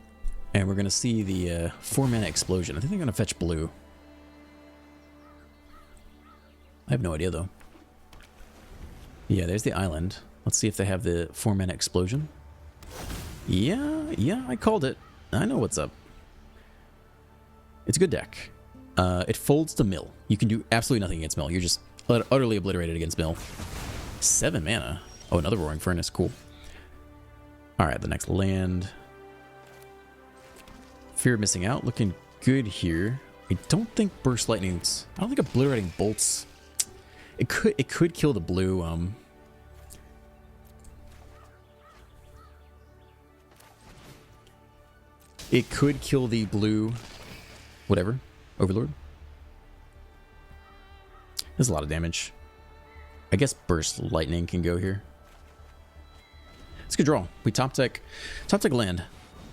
and we're going to see the 4-mana Explosion. I think they're going to fetch blue. I have no idea, though. Yeah, there's the island. Let's see if they have the 4-mana Explosion. Yeah, I called it. I know what's up. It's a good deck. It folds to mill. You can do absolutely nothing against mill. You're just utterly obliterated against mill. 7 mana. Oh, another Roaring Furnace. Cool. Alright, the next land. Fear of Missing Out. Looking good here. I don't think Burst Lightning's... I don't think Obliterating Bolts... It could kill the blue, It could kill the blue... Whatever. Overlord. There's a lot of damage. I guess Burst Lightning can go here. It's a good draw. We top deck land.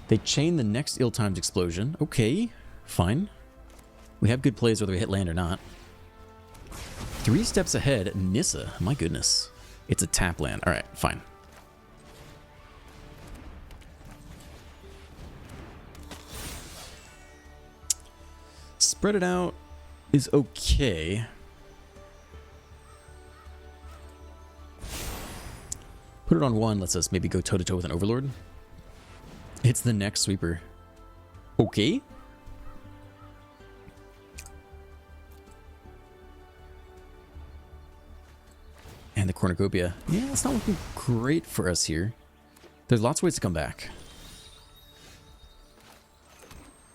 They chain the next ill-timed Explosion. Okay, fine. We have good plays whether we hit land or not. 3 steps ahead, Nissa. My goodness. It's a tap land. Alright, fine. Spread it out is okay. Put it on 1 lets us maybe go toe-to-toe with an Overlord. It's the next sweeper. Okay. And the Cornucopia. Yeah, it's not looking great for us here. There's lots of ways to come back.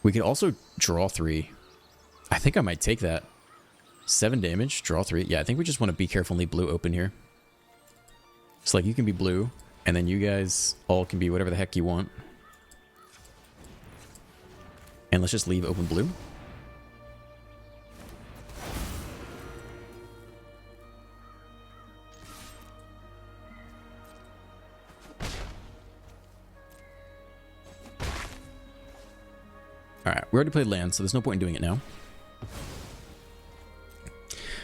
We could also draw 3. I think I might take that. 7 damage, draw 3. Yeah, I think we just want to be careful and leave blue open here. It's like you can be blue, and then you guys all can be whatever the heck you want. And let's just leave open blue. We already played land, so there's no point in doing it now.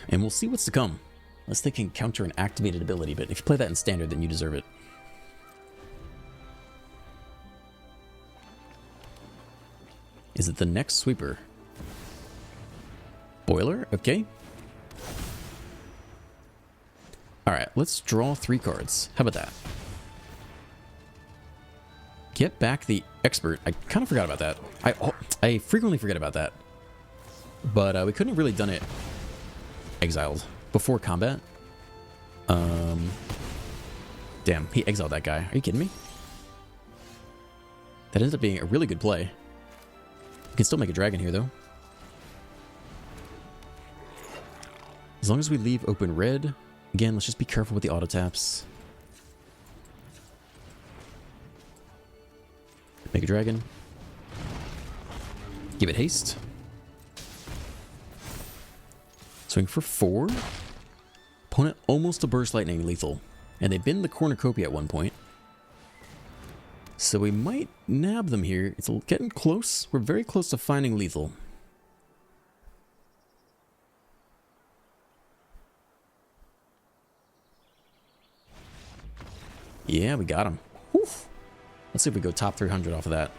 And we'll see what's to come. Unless they can counter an activated ability, but if you play that in standard, then you deserve it. Is it the next sweeper? Boiler? Okay. Alright, let's draw 3 cards. How about that? Get back the expert. I kind of forgot about that. I frequently forget about that. But we couldn't have really done it exiled before combat. Damn, he exiled that guy. Are you kidding me? That ends up being a really good play. You can still make a dragon here, though. As long as we leave open red. Again, let's just be careful with the auto taps. Make a dragon. Give it haste. Swing for 4. Opponent almost a burst lightning lethal. And they've been the cornucopia at one point. So we might nab them here. It's getting close. We're very close to finding lethal. Yeah, we got him. Whew. Let's see if we go top 300 off of that.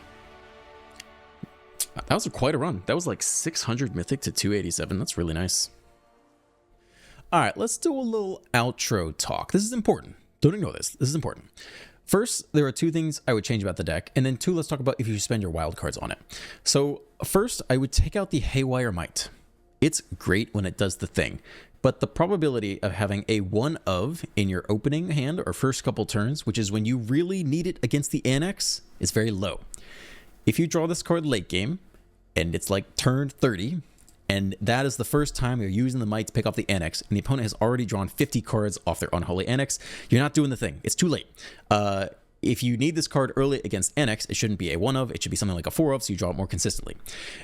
That was quite a run. That was like 600 Mythic to 287. That's really nice. All right, let's do a little outro talk. This is important. Don't ignore this. This is important. First, there are 2 things I would change about the deck. And then 2, let's talk about if you should spend your wild cards on it. So first, I would take out the Haywire Might. It's great when it does the thing. But the probability of having a 1 of in your opening hand or first couple turns, which is when you really need it against the Annex, is very low. If you draw this card late game, and it's like turn 30, and that is the first time you're using the Might to pick off the Annex, and the opponent has already drawn 50 cards off their Unholy Annex, you're not doing the thing. It's too late. If you need this card early against Annex, it shouldn't be a 1 of, it should be something like a 4 of, so you draw it more consistently.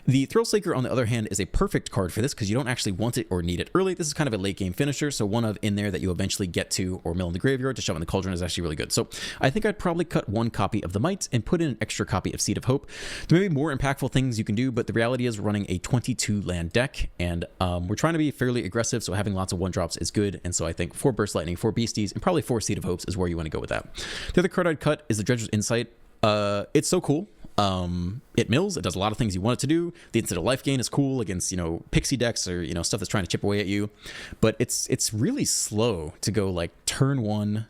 The Thrillslaker, on the other hand, is a perfect card for this because you don't actually want it or need it early. This is kind of a late game finisher, so 1 of in there that you eventually get to or mill in the graveyard to shove in the Cauldron is actually really good. So I think I'd probably cut 1 copy of the Might and put in an extra copy of Seed of Hope. There may be more impactful things you can do, but the reality is we're running a 22 land deck, and we're trying to be fairly aggressive, so having lots of 1-drops is good, and so I think 4 Burst Lightning, 4 Beasties, and probably 4 Seed of Hopes is where you want to go with that. The other card I'd cut is the Dredger's Insight. It's so cool. It mills. It does a lot of things you want it to do. The instant of life gain is cool against, you know, pixie decks or, you know, stuff that's trying to chip away at you. But it's really slow to go like turn 1,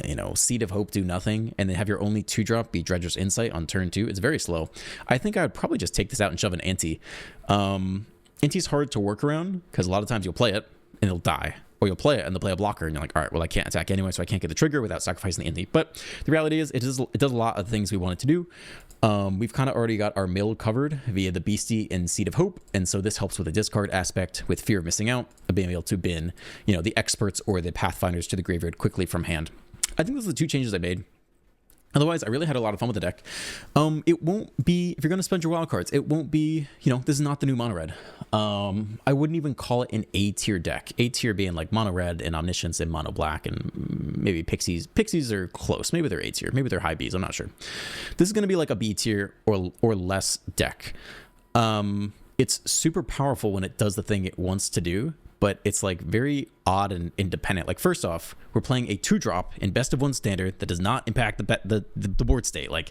you know, Seed of Hope, do nothing, and then have your only 2-drop be Dredger's Insight on turn 2. It's very slow. I think I would probably just take this out and shove an Ante. Ante's hard to work around because a lot of times you'll play it and it'll die. Or you'll play it and they'll play a blocker and you're like, all right, well, I can't attack anyway, so I can't get the trigger without sacrificing the Ante. But the reality is it does a lot of things we want it to do. We've kind of already got our mill covered via the Beastie and Seed of Hope, and so this helps with the discard aspect, with fear of missing out, of being able to bin, you know, the experts or the pathfinders to the graveyard quickly from hand. I think those are the 2 changes I made. Otherwise, I really had a lot of fun with the deck. It won't be, if you're going to spend your wild cards, it won't be, you know, this is not the new mono red. I wouldn't even call it an A tier deck. A tier being like mono red and Omniscience and mono black and maybe Pixies. Pixies are close. Maybe they're A tier. Maybe they're high Bs. I'm not sure. This is going to be like a B tier or less deck. It's super powerful when it does the thing it wants to do, but it's like very odd and independent. Like, first off, we're playing a 2-drop in best of 1 standard that does not impact the board state. Like,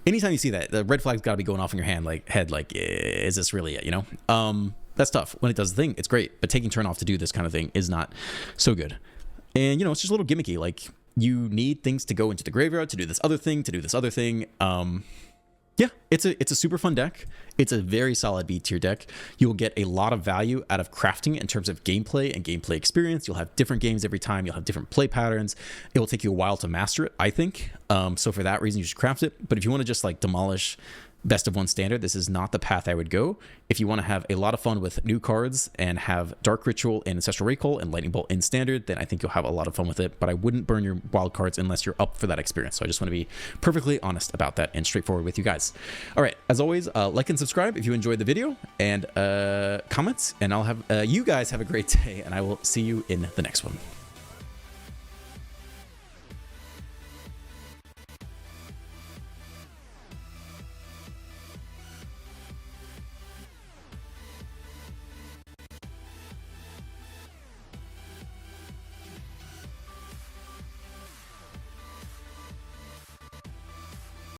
anytime you see that, the red flag's got to be going off in your head. Like, is this really it? You know, that's tough. When it does the thing, it's great, but taking turn off to do this kind of thing is not so good. And you know, it's just a little gimmicky. Like, you need things to go into the graveyard to do this other thing, to do this other thing. Yeah, it's a super fun deck. It's a very solid B tier deck. You will get a lot of value out of crafting it in terms of gameplay and gameplay experience. You'll have different games every time. You'll have different play patterns. It will take you a while to master it, I think. So for that reason, you should craft it. But if you want to just like demolish best of 1 standard, this is not the path I would go. If you want to have a lot of fun with new cards and have Dark Ritual and Ancestral Recall and Lightning Bolt in standard, then I think you'll have a lot of fun with it. But I wouldn't burn your wild cards unless you're up for that experience. So I just want to be perfectly honest about that and straightforward with you guys. All right, as always, like and subscribe if you enjoyed the video, and comments, and I'll have you guys have a great day, and I will see you in the next one.